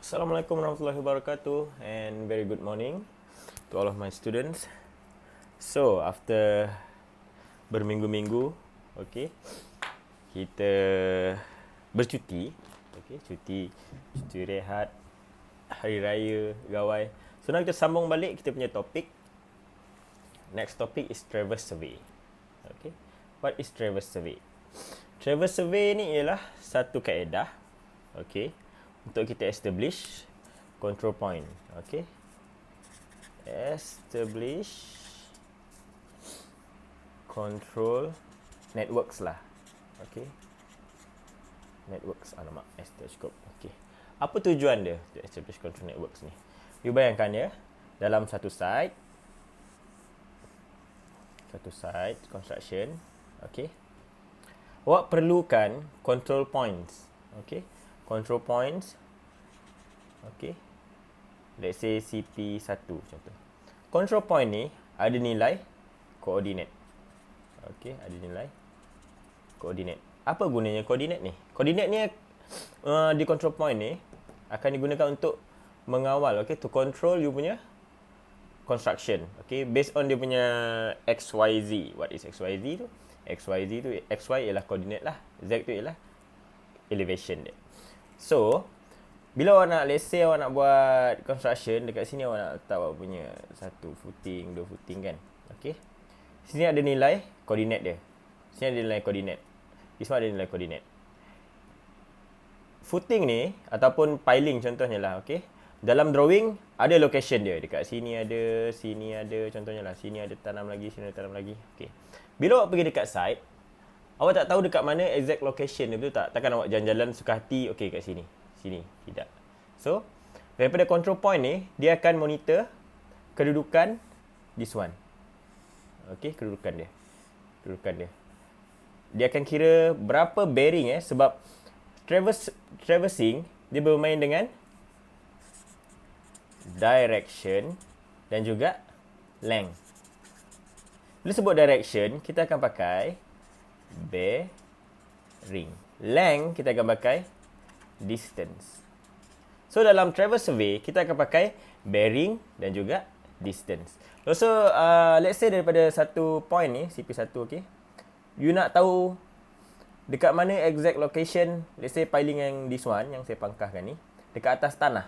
Assalamualaikum warahmatullahi wabarakatuh and very good morning to all of my students. So, after berminggu-minggu, okay, kita bercuti, okay, cuti rehat, hari raya, gawai. So, now kita sambung balik kita punya topik. Next topic is traverse survey. Okay, what is traverse survey? Traverse survey ni ialah satu kaedah, okay, untuk kita establish control point. Okay, establish control networks lah. Okay, networks, alamak, stethoscope. Okay, apa tujuan dia to establish control networks ni? You bayangkan ya, dalam satu site construction, okay, awak perlukan control points. Okay, control points, okay, let's say CP1 contoh. Control point ni ada nilai koordinat. Okay, ada nilai koordinat. Apa gunanya koordinat ni? Koordinat ni di control point ni akan digunakan untuk mengawal, okay, to control you punya construction. Okay, based on dia punya XYZ. What is XYZ tu? XYZ tu, XY ialah koordinat lah, Z tu ialah elevation dia. So, bila awak nak, let's say awak nak buat construction, dekat sini awak nak letak awak punya 1 footing, 2 footing kan. Okay, sini ada nilai koordinat dia. Sini ada nilai koordinat. Di sini ada nilai koordinat. Footing ni, ataupun piling contohnya lah, okay, dalam drawing ada location dia. Dekat sini ada, contohnya lah. Sini ada tanam lagi, sini ada tanam lagi. Okay, bila awak pergi dekat site, awak tak tahu dekat mana exact location dia, betul tak? Takkan awak jalan-jalan suka hati, okey kat sini. Sini, tidak. So, daripada control point ni, dia akan monitor kedudukan this one. Okey, kedudukan dia. Dia akan kira berapa bearing sebab traversing dia bermain dengan direction dan juga length. Bila sebut direction, kita akan pakai bearing. Length kita akan pakai distance. So dalam traverse survey kita akan pakai bearing dan juga distance. So let's say daripada satu point ni CP1, okay, you nak tahu dekat mana exact location, let's say piling yang this one yang saya pangkahkan ni dekat atas tanah.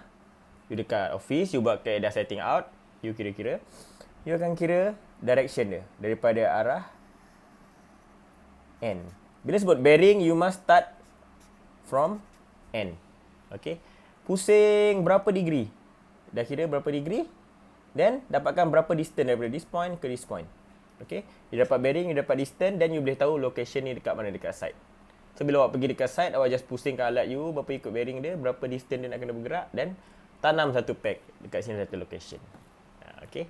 You dekat office, you buat kaedah setting out, you kira-kira, you akan kira direction dia daripada arah N. Bila sebut bearing, you must start from N. Okay, pusing berapa degree, dah kira berapa degree, then dapatkan berapa distance daripada this point ke this point. Okay, you dapat bearing, you dapat distance, then you boleh tahu location ni dekat mana, dekat site. So bila awak pergi dekat site, awak just pusingkan alat you, berapa ikut bearing dia, berapa distance dia nak kena bergerak, dan tanam satu pack dekat sini, satu location. Okay,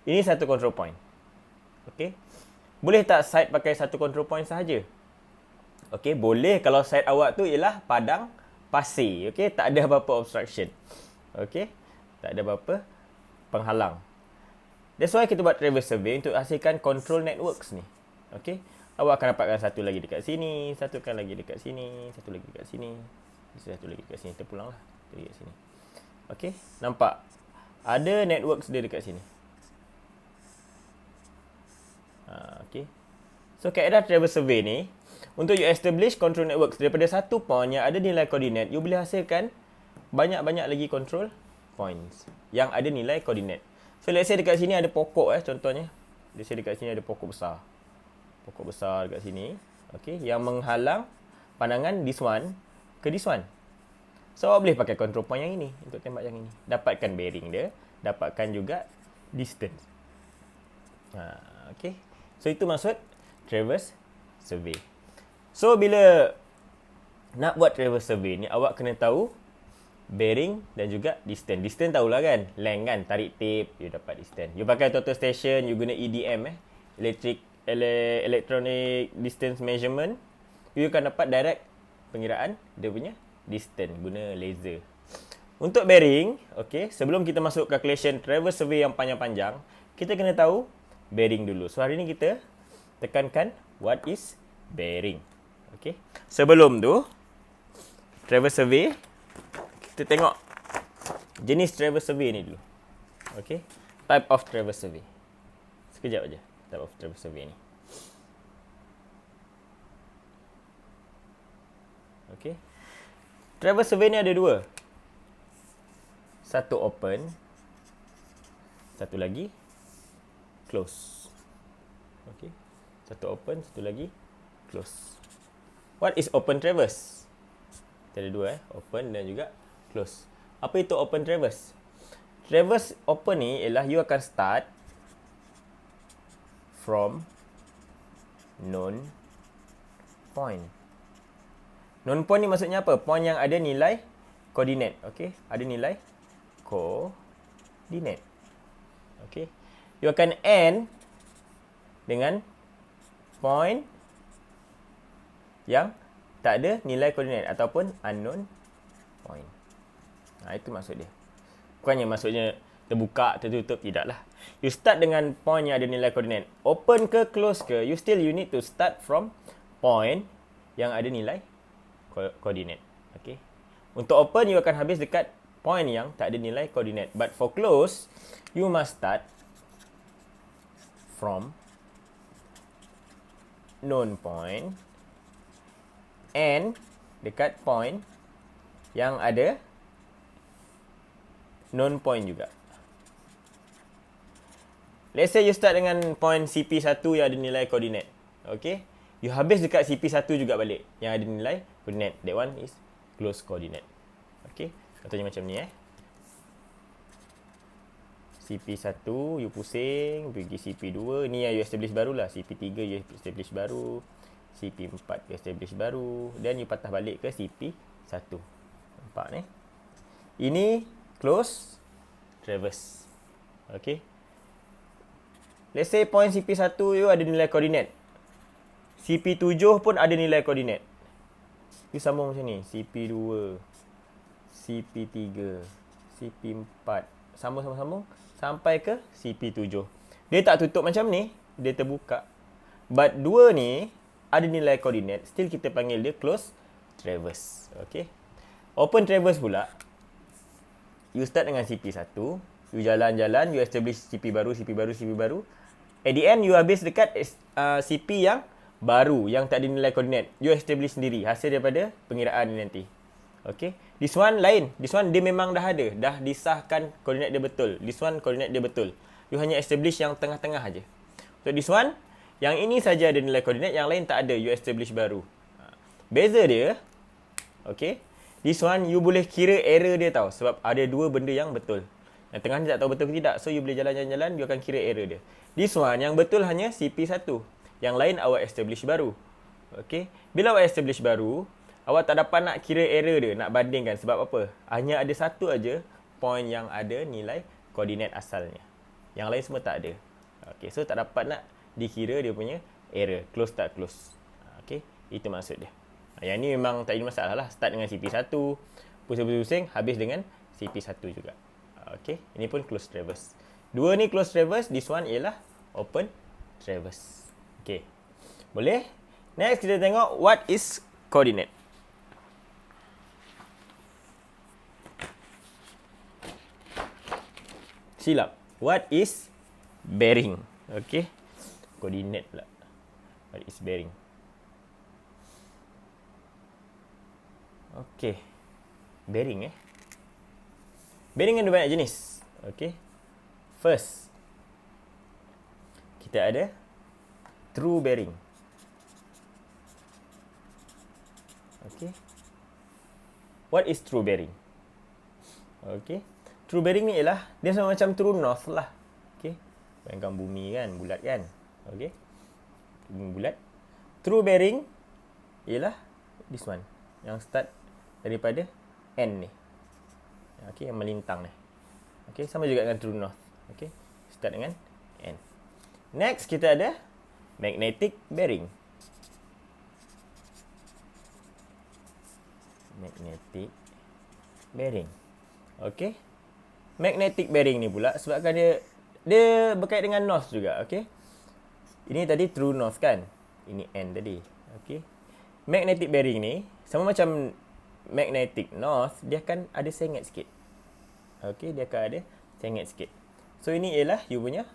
ini satu control point. Okay, boleh tak site pakai satu control point sahaja? Okay, boleh kalau site awak tu ialah padang pasir. Okay, tak ada apa-apa obstruction. Okay, tak ada apa-apa penghalang. That's why kita buat traverse survey untuk hasilkan control networks ni. Okay, awak akan dapatkan satu lagi dekat sini, satu lagi dekat sini, satu lagi dekat sini, satu lagi dekat sini. Terpulanglah dekat sini. Okay, nampak? Ada networks dia dekat sini. Okay, so kaedah traverse survey ni untuk you establish control networks daripada satu point yang ada nilai koordinat, you boleh hasilkan banyak-banyak lagi control points yang ada nilai koordinat. So let's say dekat sini ada pokok contohnya. Let's say dekat sini ada pokok besar. Pokok besar dekat sini, okay, yang menghalang pandangan this one ke this one. So awak boleh pakai control point yang ini untuk tembak yang ini. Dapatkan bearing dia, dapatkan juga distance. Okay, so itu maksud traverse survey. So bila nak buat traverse survey ni, awak kena tahu bearing dan juga distance. Distance tahulah kan, length kan, tarik tape, you dapat distance. You pakai total station, you guna EDM electronic distance measurement, you akan dapat direct pengiraan dia punya distance guna laser. Untuk bearing, okay, sebelum kita masuk calculation traverse survey yang panjang-panjang, kita kena tahu bearing dulu. So hari ni kita tekankan what is bearing. Okay, sebelum tu traverse survey, kita tengok jenis traverse survey ni dulu. Okay. Type of traverse survey. Sekejap aja. Type of traverse survey ni. Okay. Traverse survey ni ada dua. Satu open. Satu lagi close. Okay. Satu open, satu lagi close. What is open traverse? Kita ada dua open dan juga close. Apa itu open traverse? Traverse open ni ialah you akan start from known point. Known point ni maksudnya apa? Point yang ada nilai koordinat. Okay. Ada nilai koordinat. Okay. You akan end dengan point yang tak ada nilai koordinat ataupun unknown point. Itu maksud dia. Bukannya maksudnya terbuka, tertutup, tidaklah. You start dengan point yang ada nilai koordinat. Open ke close ke, you need to start from point yang ada nilai koordinat. Okay. Untuk open, you akan habis dekat point yang tak ada nilai koordinat. But for close, you must start from known point and dekat point yang ada known point juga. Let's say you start dengan point CP1 yang ada nilai koordinat. Okay. You habis dekat CP1 juga balik yang ada nilai koordinat. That one is close coordinate. Okay. Contohnya macam ni CP1 you pusing pergi CP2. Ni yang you establish barulah. CP3 you establish baru. CP4 you establish baru. Then you patah balik ke CP1. Nampak ni? Ini close traverse. Okay. Let's say point CP1 you ada nilai koordinat. CP7 pun ada nilai koordinat. You sambung macam ni. CP2, CP3, CP4. Sambung sampai ke CP7. Dia tak tutup macam ni. Dia terbuka. But dua ni ada nilai koordinat. Still kita panggil dia close traverse. Okay. Open traverse pula. You start dengan CP1. You jalan-jalan. You establish CP baru, CP baru, CP baru. At the end, you habis dekat CP yang baru. Yang tak ada nilai koordinat. You establish sendiri. Hasil daripada pengiraan ni nanti. Okay. This one lain. This one dia memang dah ada. Dah disahkan koordinat dia betul. This one koordinat dia betul. You hanya establish yang tengah-tengah aja. So this one, yang ini saja ada nilai koordinat. Yang lain tak ada. You establish baru. Beza dia. Okay. This one, you boleh kira error dia tau. Sebab ada dua benda yang betul. Yang tengah ni tak tahu betul ke tidak. So, you boleh jalan-jalan, you akan kira error dia. This one, yang betul hanya CP1. Yang lain, awak establish baru. Okay. Bila awak establish baru, awak tak dapat nak kira error dia, nak bandingkan. Sebab apa? Hanya ada satu aja point yang ada nilai koordinat asalnya. Yang lain semua tak ada. Okay. So, tak dapat nak dikira dia punya error. Close tak close. Okay. Itu maksud dia. Yang ni memang tak ada masalah lah. Start dengan CP1, pusing-pusing, habis dengan CP1 juga. Okay, ini pun close traverse. Dua ni close traverse, this one ialah open traverse. Okay, boleh? Next kita tengok what is coordinate. Silap. What is bearing? Okay, coordinate pula. What is bearing? Okay. Bearing Bearing ada banyak jenis. Okay. First, kita ada true bearing. Okay. What is true bearing? Okay. True bearing ni ialah dia sama macam true north lah. Okay. Bayangkan bumi kan, bulat kan. Okay. Bumi bulat. True bearing ialah this one. Yang start daripada N ni. Okay, yang melintang ni. Okay, sama juga dengan true north. Okay, start dengan N. Next, kita ada magnetic bearing. Magnetic bearing. Okay. Magnetic bearing ni pula sebabkan dia berkait dengan north juga. Okay. Ini tadi true north kan? Ini N tadi. Okay. Magnetic bearing ni sama macam magnetic north, dia akan ada sengit sikit. Okey, dia akan ada sengit sikit. So ini ialah you punya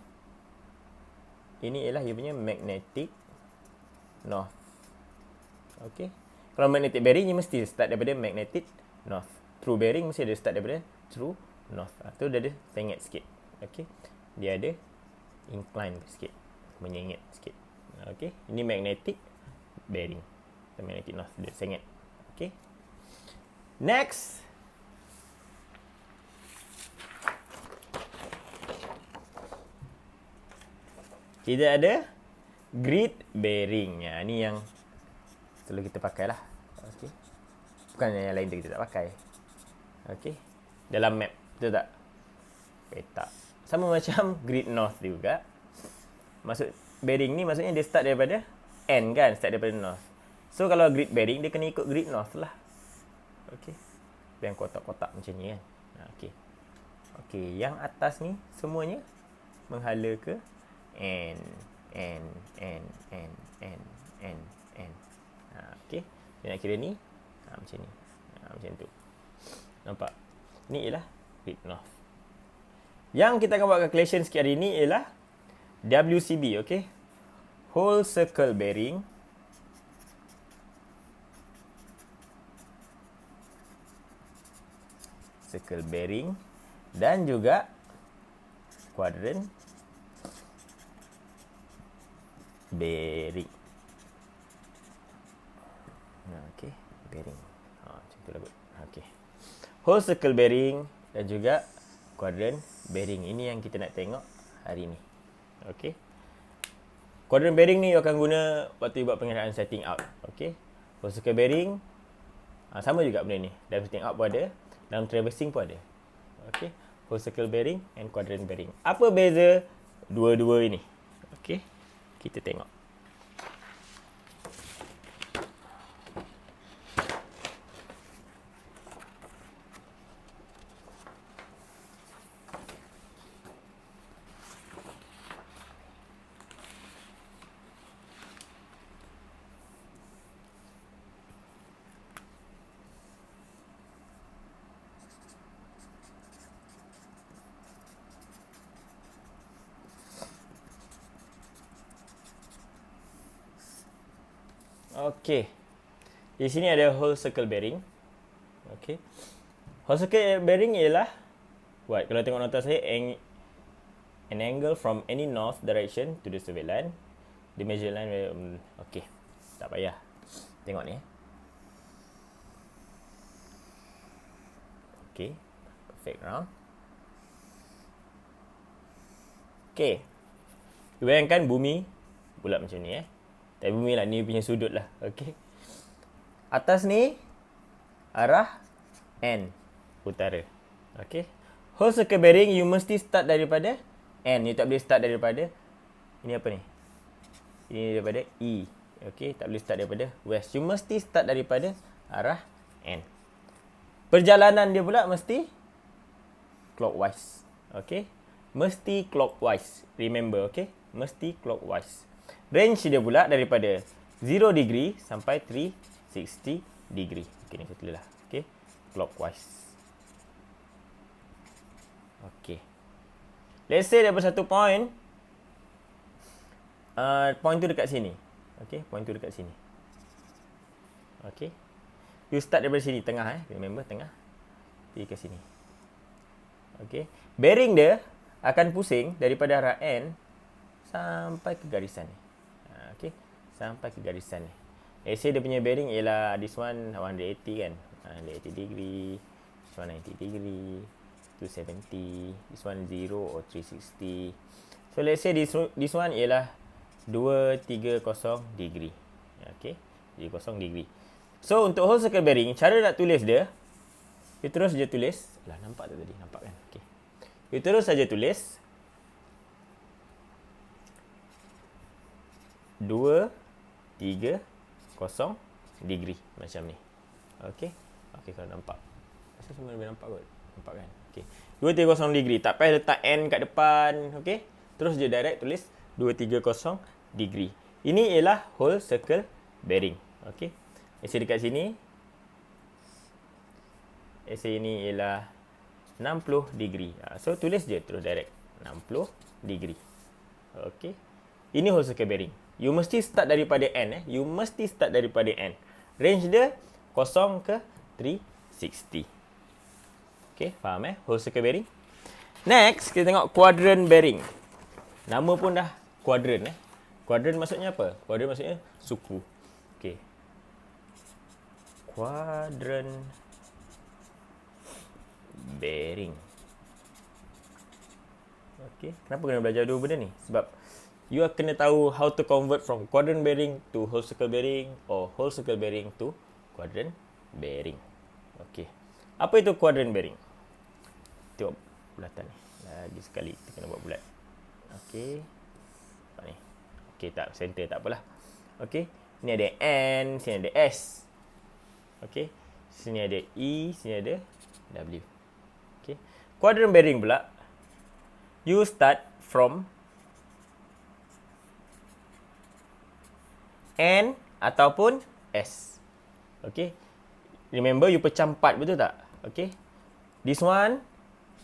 magnetic north. Okey. Kalau magnetic bearing you mesti start daripada magnetic north. True bearing mesti ada start daripada true north. Tu dia ada sengit sikit. Okey. Dia ada incline sikit, menyengit sikit. Okey. Ini magnetic bearing. Magnetic north dia sengit. Okey. Next. Kita ada grid bearing. Ni yang selalu kita pakai lah. Okay. Bukan yang lain tu kita tak pakai. Okay. Dalam map. Betul tak? Peta. Sama macam grid north juga. Maksud bearing ni maksudnya dia start daripada N kan? Start daripada north. So kalau grid bearing dia kena ikut grid north lah. Okay. Yang kotak-kotak macam ni kan? Okay. Okay. Yang atas ni semuanya menghala ke N. Okay. Dia nak kira ni macam ni. Macam tu. Nampak? Ni ialah grid north. Yang kita akan buat calculation sikit hari ni ialah WCB. Okay. Whole circle bearing. Circle bearing. Dan juga quadrant bearing. Okey, bearing. Macam tu lah kot. Okey. Whole circle bearing dan juga quadrant bearing. Ini yang kita nak tengok hari ni. Okey. Quadrant bearing ni you akan guna waktu you buat pengenalan setting out. Okey. Whole circle bearing sama juga benda ni. Dalam setting out pun ada, dalam traversing pun ada. Okey. Whole circle bearing and quadrant bearing. Apa beza dua-dua ini? Okey. Kita tengok. Okey. Di sini ada whole circle bearing. Okey. Whole circle bearing ialah buat kalau tengok nota saya an angle from any north direction to the survey line. The measure line okey. Tak payah. Tengok ni. Okey. Perfect round. Okey. Bayangkan bumi bulat macam ni Tak bumi lah, ni punya sudut lah. Okey. Atas ni arah N utara. Okey. Whole circle bearing you mesti start daripada N. You tak boleh start daripada ini apa ni? Ini daripada E. Okey, tak boleh start daripada west. You mesti start daripada arah N. Perjalanan dia pula mesti clockwise. Okey. Mesti clockwise. Remember, okey? Mesti clockwise. Range dia pula daripada 0 degree sampai 360 degree. Okey, ni saya tulis lah. Okey. Clockwise. Okey. Let's say daripada satu point. Point tu dekat sini. Okey, point tu dekat sini. Okey. You start daripada sini, tengah Remember, tengah. Pergi ke sini. Okey. Bearing dia akan pusing daripada arah N sampai ke garisan ni. Okey, sampai ke garisan ni. Let's say dia punya bearing ialah this one 180 kan. 180 degree, this one 90 degree, 270, this one 0 or 360. So let's say this one ialah 230 degree. Okey, 30 degree. So untuk whole circle bearing, cara nak tulis dia, you terus je tulis. Lah, nampak tak tadi? Nampak kan? Okey. You terus saja tulis 230 degree macam ni. Okey. Okey, kalau nampak. Rasa semua lebih nampak kot. Nampak kan? Okey. 230 degree. Tak payah letak N kat depan. Okey. Terus je direct tulis 230 degree. Ini ialah whole circle bearing. Okey. Isi dekat sini. Isi ini ialah 60 degree. So tulis je terus direct 60 degree. Okey. Ini whole circle bearing. You mesti start daripada N. You mesti start daripada N. Range dia 0 ke 360. Okey, faham whole circle bearing. Next, kita tengok quadrant bearing. Nama pun dah quadrant Quadrant maksudnya apa? Quadrant maksudnya suku. Okey. Quadrant bearing. Okey, kenapa kena belajar dua benda ni? Sebab you kena tahu how to convert from quadrant bearing to whole circle bearing or whole circle bearing to quadrant bearing. Okey. Apa itu quadrant bearing? Tengok bulatan ni. Lagi sekali kita kena buat bulat. Okey. Nampak ni. Okey, tak center tak apalah. Okey. Ni ada N, sini ada S. Okey. Sini ada E, sini ada W. Okey. Quadrant bearing pula, you start from N ataupun S. Okay. Remember, you pecah 4, betul tak? Okay. This one,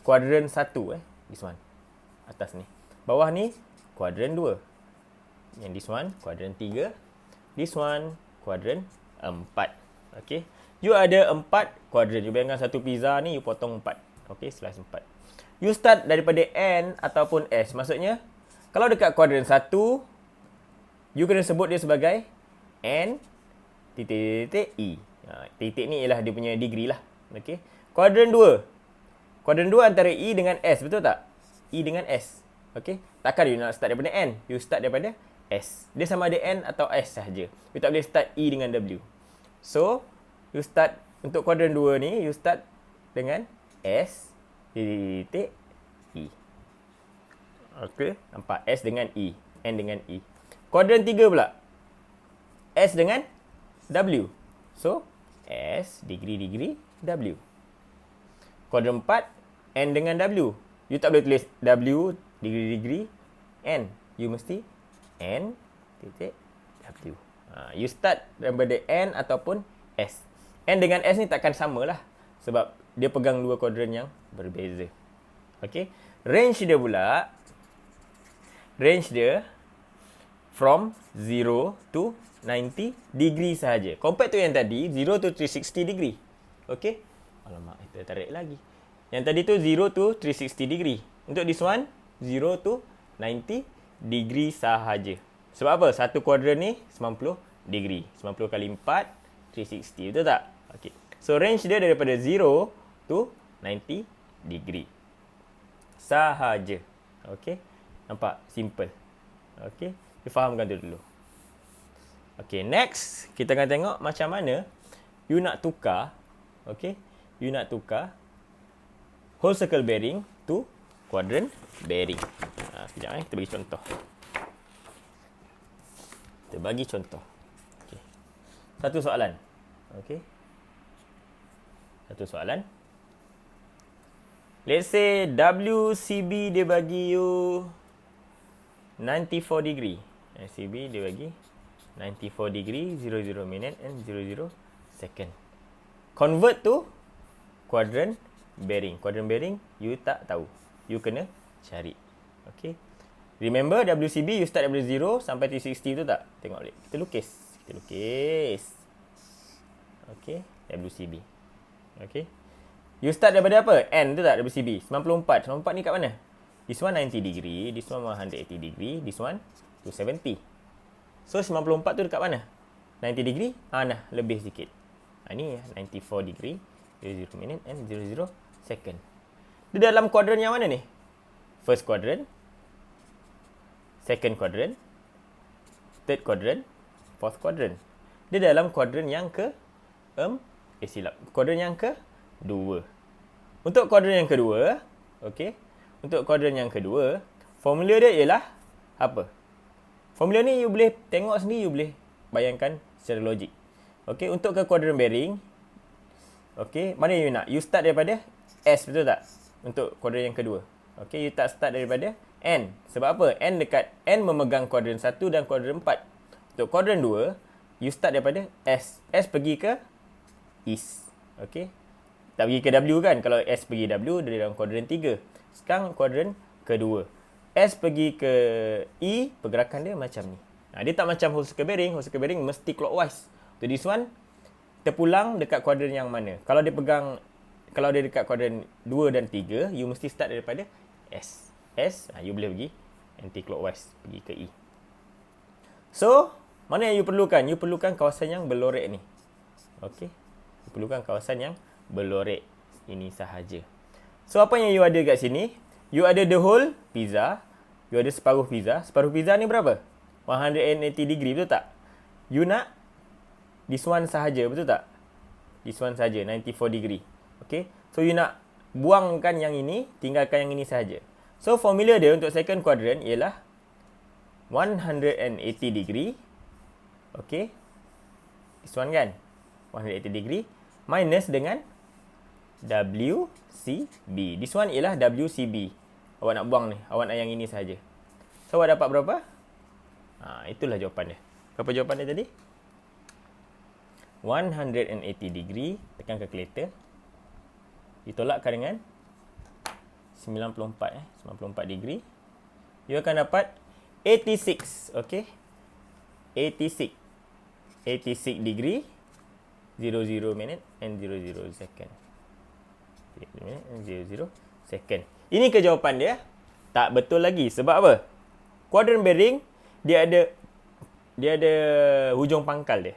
quadrant 1. This one. Atas ni. Bawah ni, quadrant 2. Yang this one, quadrant 3. This one, quadrant 4. Okay. You ada 4 quadrant. You bayangkan satu pizza ni, you potong 4. Okay, slice 4. You start daripada N ataupun S. Maksudnya, kalau dekat quadrant 1, you kena sebut dia sebagai N titik E. Titik ni ialah dia punya degree lah. Okay. Quadrant 2. Quadrant 2 antara E dengan S. Betul tak? E dengan S. Okay. Takkan you nak start daripada N. You start daripada S. Dia sama ada N atau S sahaja. You tak boleh start E dengan W. So, you start untuk quadrant 2 ni, you start dengan S titik E. Okay. Nampak? S dengan E. N dengan E. Quadrant 3 pula. S dengan W. So, S, degree, W. Quadrant 4, N dengan W. You tak boleh tulis W, degree, N. You mesti N titik W. You start daripada N ataupun S. N dengan S ni takkan sama lah. Sebab dia pegang dua quadrant yang berbeza. Okay. Range dia pula, range dia from 0 to 90 degree sahaja. Compare tu yang tadi, 0 to 360 degree. Okay. Alamak, kita tarik lagi. Yang tadi tu 0 to 360 degree. Untuk this one, 0 to 90 degree sahaja. Sebab apa? Satu quadrant ni 90 degree. 90 kali 4, 360. Betul tak? Okay. So, range dia daripada 0 to 90 degree. Sahaja. Okay. Nampak? Simple. Okay. You fahamkan tu dulu. Okay, next kita akan tengok macam mana you nak tukar, okay, you nak tukar whole circle bearing to quadrant bearing. Sekejap kita bagi contoh. Kita bagi contoh. Okay. Satu soalan. Okay. Satu soalan. Let's say WCB dia bagi you 94 degree. CB dia bagi 94 degree, 00 minute and 00 second. Convert to quadrant bearing. Quadrant bearing, you tak tahu. You kena cari. Okay. Remember, WCB, you start daripada 0 sampai 360 tu tak? Tengok balik. Kita lukis. Okay. WCB. Okay. You start daripada apa? N tu tak? WCB. 94. 94 ni kat mana? This one 90 degree. This one 180 degree. This one 270. So, 94 tu dekat mana? 90 degree? Nah, lebih sikit. Ni 94 degree, 00 minute and 00 second. Dia dalam kuadran yang mana ni? First quadrant, second quadrant, third quadrant, fourth quadrant. Dia dalam kuadran yang ke kuadran yang kedua. Untuk kuadran yang kedua, okey. Untuk kuadran yang kedua, formula dia ialah apa? Formula ni you boleh tengok sendiri, you boleh bayangkan secara logik. Okey, untuk ke quadrant bearing, okey, mana you nak? You start daripada S, betul tak? Untuk kuadran yang kedua. Okey, you tak start daripada N. Sebab apa? N dekat N memegang kuadran 1 dan kuadran 4. Untuk kuadran 2, you start daripada S. S pergi ke East. Okey. Tak pergi ke W kan. Kalau S pergi W, dia dalam kuadran 3. Sekarang kuadran kedua. S pergi ke E, pergerakan dia macam ni. Dia tak macam whole circle bearing. Whole circle bearing mesti clockwise. So this one, terpulang dekat kuadran yang mana. Kalau dia dekat kuadran 2 dan 3, you mesti start daripada S. You boleh pergi anti-clockwise, pergi ke E. So, mana yang you perlukan? You perlukan kawasan yang berlorek ni. Okay. You perlukan kawasan yang berlorek ini sahaja. So, apa yang you ada kat sini? You ada the whole pizza. You ada separuh pizza. Separuh pizza ni berapa? 180 degree, betul tak? You nak this one sahaja, betul tak? This one sahaja, 94 degree. Okay. So, you nak buangkan yang ini, tinggalkan yang ini sahaja. So, formula dia untuk second quadrant ialah 180 degree. Okay. This one kan? 180 degree. Minus dengan WCB. This one ialah WCB. Awak nak buang ni. Awak nak yang ini sahaja. So, awak dapat berapa? Itulah jawapan dia. Berapa jawapan dia tadi? 180 degree. Tekan calculator. Ditolakkan dengan 94 degree. You akan dapat 86. Okay. 86 degree. 00 minute and 00 second. 00 minute and 00 second. Ini kejawapan dia. Tak betul lagi. Sebab apa? Quadrant bearing, dia ada hujung pangkal dia.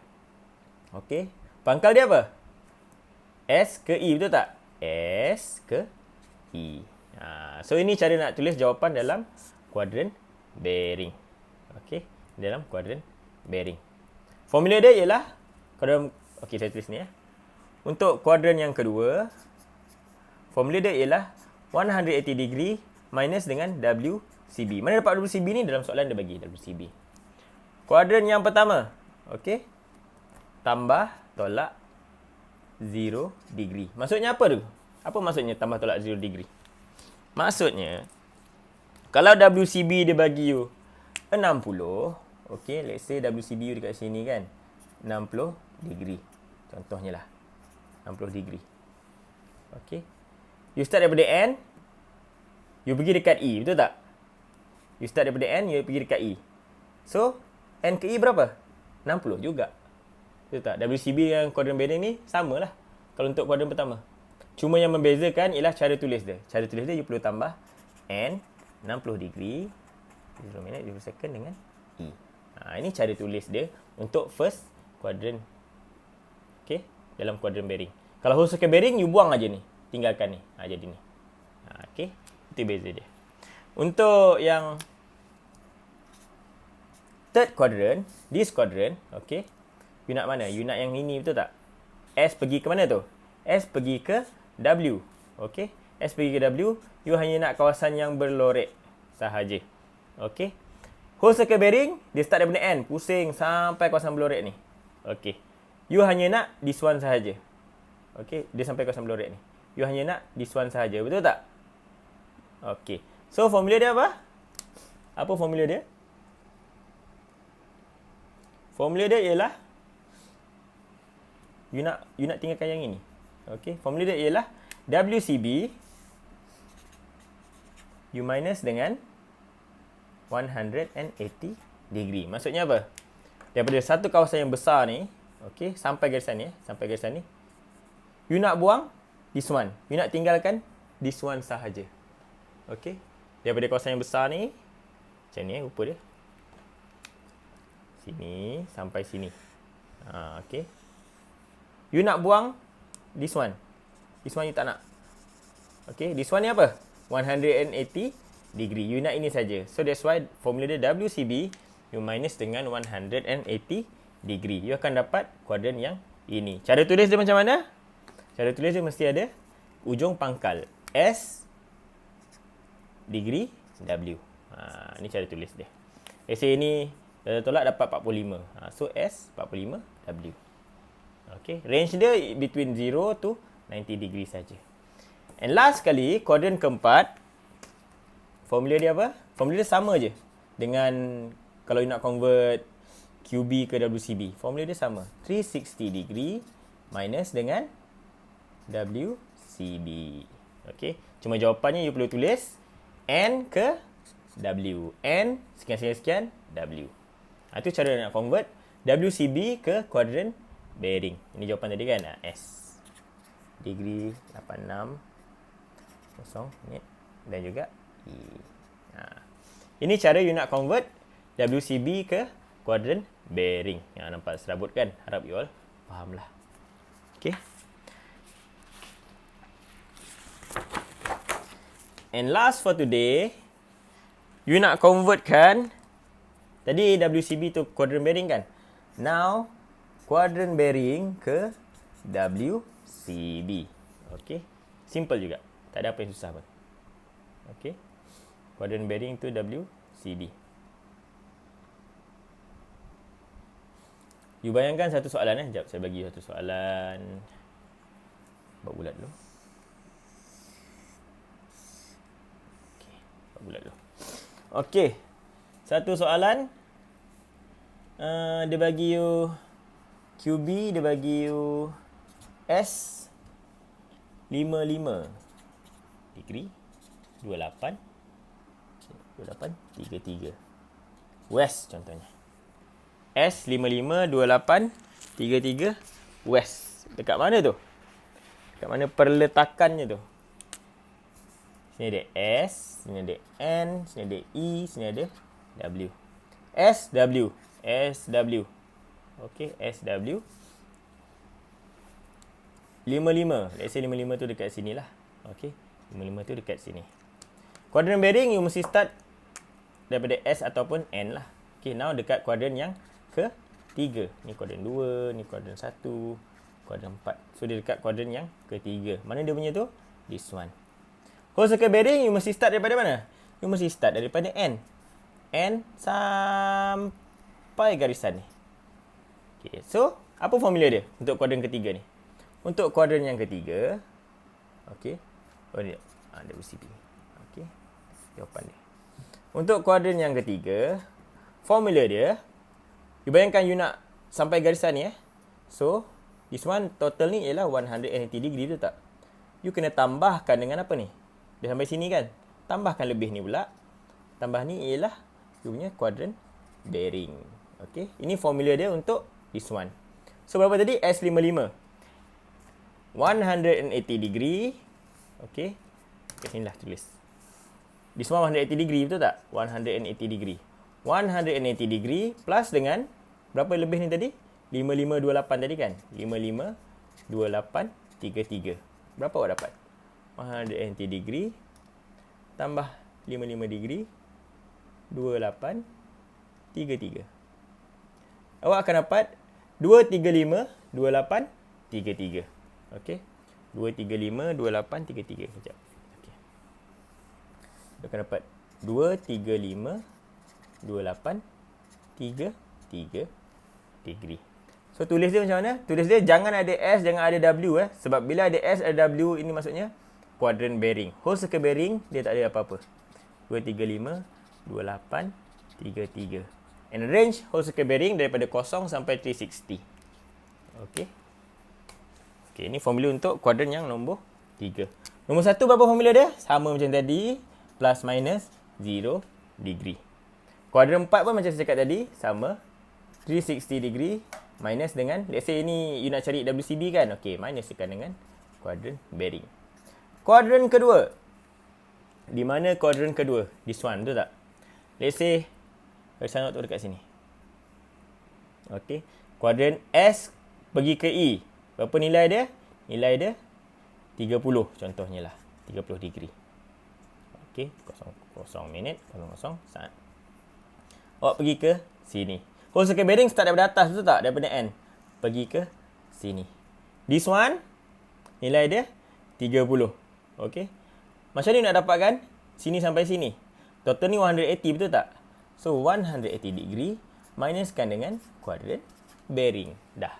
Okey. Pangkal dia apa? S ke E, betul tak? S ke E. So, ini cara nak tulis jawapan dalam quadrant bearing. Okey. Dalam quadrant bearing. Formula dia ialah quadrant. Okey, saya tulis ni ya. Untuk kuadran yang kedua, formula dia ialah 180 degree minus dengan WCB. Mana dapat WCB ni? Dalam soalan dia bagi WCB. Kuadran yang pertama. Okey. Tambah tolak 0 degree. Maksudnya apa tu? Apa maksudnya tambah tolak 0 degree? Maksudnya, kalau WCB dia bagi you 60. Okey, let's say WCB you dekat sini kan. 60 degree. Contohnya lah. 60 degree. Okey. You start daripada N, you pergi dekat E, betul tak? You start daripada N, you pergi dekat E. So, N ke E berapa? 60 juga. Betul tak? WCB yang quadrant bearing ni samalah kalau untuk quadrant pertama. Cuma yang membezakan ialah cara tulis dia. Cara tulis dia, you perlu tambah N 60 degree 0 minute 0 second dengan E. Ini cara tulis dia untuk first quadrant. Okay, dalam quadrant bearing. Kalau whole circle bearing, you buang aja ni. Tinggalkan ni. Jadi ni. Okay, itu beza dia. Untuk yang third quadrant, this quadrant, okay, you nak mana? You nak yang ini, betul tak? S pergi ke mana tu? S pergi ke W. Okay, S pergi ke W, you hanya nak kawasan yang berlorek sahaja. Okay. Whole circle bearing, dia start daripada N, pusing sampai kawasan berlorek ni. Okay. You hanya nak this one sahaja. Okay, dia sampai kawasan berlorek ni. You hanya nak this one sahaja, betul tak? Okay. So, formula dia apa? Apa formula dia? Formula dia ialah you nak tinggalkan yang ini. Okay, formula dia ialah WCB you minus dengan 180 degree. Maksudnya apa? Daripada satu kawasan yang besar ni, okay, sampai garisan ni, you nak buang this one. You nak tinggalkan this one sahaja. Okay, daripada kawasan yang besar ni, macam ni rupa dia. Sini sampai sini. Okay. You nak buang this one. This one you tak nak. Okay, this one ni apa? 180 degree. You nak ini saja. So that's why formula dia WCB you minus dengan 180 degree. You akan dapat kuadran yang ini. Cara tulis dia macam mana? Cara tulis dia mesti ada ujung pangkal S degree W. Ini cara tulis dia. Let's say ini tolak dapat 45. So S 45 W. Okay, range dia between 0 to 90 degree saja. And last sekali, kuadran keempat, formula dia apa? Formula dia sama je dengan kalau you nak convert QB ke WCB. Formula dia sama. 360 degree minus dengan WCB. Okay. Cuma jawapannya you perlu tulis N ke W. N sekian-sekian W. Itu cara nak convert WCB ke quadrant bearing. Ini jawapan tadi kan? S. Degree 86 minit dan juga E. Ini cara you nak convert WCB ke quadrant bearing. Nampak serabut kan? Harap you all faham lah. Okay. And last for today, you nak convertkan tadi WCB tu quadrant bearing kan? Now, quadrant bearing ke WCB. Okay. Simple juga. Tak ada apa yang susah pun. Okay. Quadrant bearing to WCB. You bayangkan satu soalan Sekejap saya bagi satu soalan. Buat bulat dulu. Okay. Buat bulat dulu. Okay. Satu soalan. Dia bagi you QB, dia bagi you S 55 degree 28 33 west contohnya. S 55 28 33 west. Dekat mana tu? Dekat mana perletakannya tu? Sini ada S, sini ada N, sini ada E, sini ada W. SW. SW. Okey, SW. 55. Let's say 55 tu dekat sini lah. Okey. 55 tu dekat sini. Quadrant bearing you mesti start daripada S ataupun N lah. Okey, now dekat quadrant yang ketiga. Ni quadrant 2, ni quadrant 1, quadrant 4. So dia dekat quadrant yang ketiga. Mana dia punya tu? This one. Whole circle bearing you mesti start daripada mana? You mesti start daripada N. N sampai garisan ni. Okay, so apa formula dia untuk kuadran ketiga ni? Untuk kuadran yang ketiga, okey. Oh ni, WCB. Okey. Jawapan dia. Untuk kuadran yang ketiga, formula dia, you bayangkan you nak sampai garisan ni So, this one total ni ialah 180 degree betul tak? You kena tambahkan dengan apa ni? Dia sampai sini kan? Tambahkan lebih ni pula. Tambah ni ialah you punya quadrant bearing. Okey, ini formula dia untuk this one. So berapa tadi? S55. 180 degree. Okey. Kat sini lah tulis. This one 180 degree betul tak? 180 degree. 180 degree plus dengan berapa lebih ni tadi? 5528 tadi kan? 552833. Berapa awak dapat? 180 degree tambah 55 degree 2833. Awak akan dapat 2352833. Okey. 2352833. Sekejap. Okey. Awak akan dapat 2352833 degree. So tulis dia macam mana? Tulis dia jangan ada S, jangan ada W sebab bila ada S ada W ini maksudnya quadrant bearing. Whole circle bearing dia tak ada apa-apa. 2352833. And range whole circle bearing daripada 0 sampai 360. Okey. Okey, ini formula untuk quadrant yang nombor 3. Nombor 1 berapa formula dia? Sama macam tadi, plus minus 0 degree. Quadrant 4 pun macam saya cakap tadi, sama 360 degree minus dengan, let's say ini you nak cari WCB kan? Okey, minus tekan dengan quadrant bearing. Quadrant kedua. Di mana quadrant kedua? This one, betul tak? Let's say garisan tu dekat sini. Okey. Quadrant S pergi ke E. Berapa nilai dia? Nilai dia 30 contohnya lah. 30 degree. Okey, 00 minit, 00 saat. Awak pergi ke sini. Whole circle bearing start daripada atas, betul tak? Daripada N. Pergi ke sini. This one, nilai dia 30. Okey. Macam ni nak dapatkan sini sampai sini. Total ni 180, betul tak? So, 180 degree minuskan dengan quadrant bearing. Dah.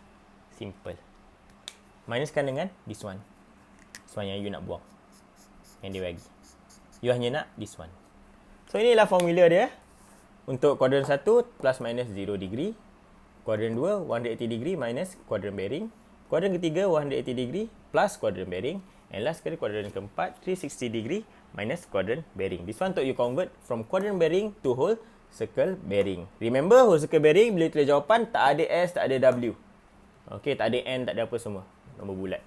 Simple. Minuskan dengan this one. This one yang you nak buang. Yang dia bagi. You hanya nak this one. So, inilah formula dia. Untuk quadrant 1, plus minus 0 degree. Quadrant 2, 180 degree minus quadrant bearing. Kuadran ketiga 180 degree plus quadrant bearing. And last sekali kuadran keempat 360 degree minus quadrant bearing. This one untuk you convert from quadrant bearing to whole circle bearing. Remember whole circle bearing bila tulis jawapan tak ada S, tak ada W. Okay, tak ada N, tak ada apa semua. Nombor bulat.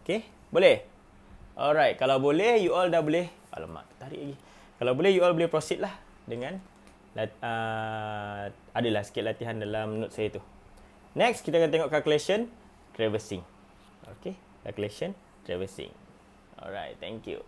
Okay, boleh? Alright, kalau boleh you all dah boleh. Alamak, tarik lagi. Kalau boleh you all boleh proceed lah dengan adalah sikit latihan dalam note saya tu. Next, kita akan tengok calculation traversing. Okay, calculation traversing. Alright, thank you.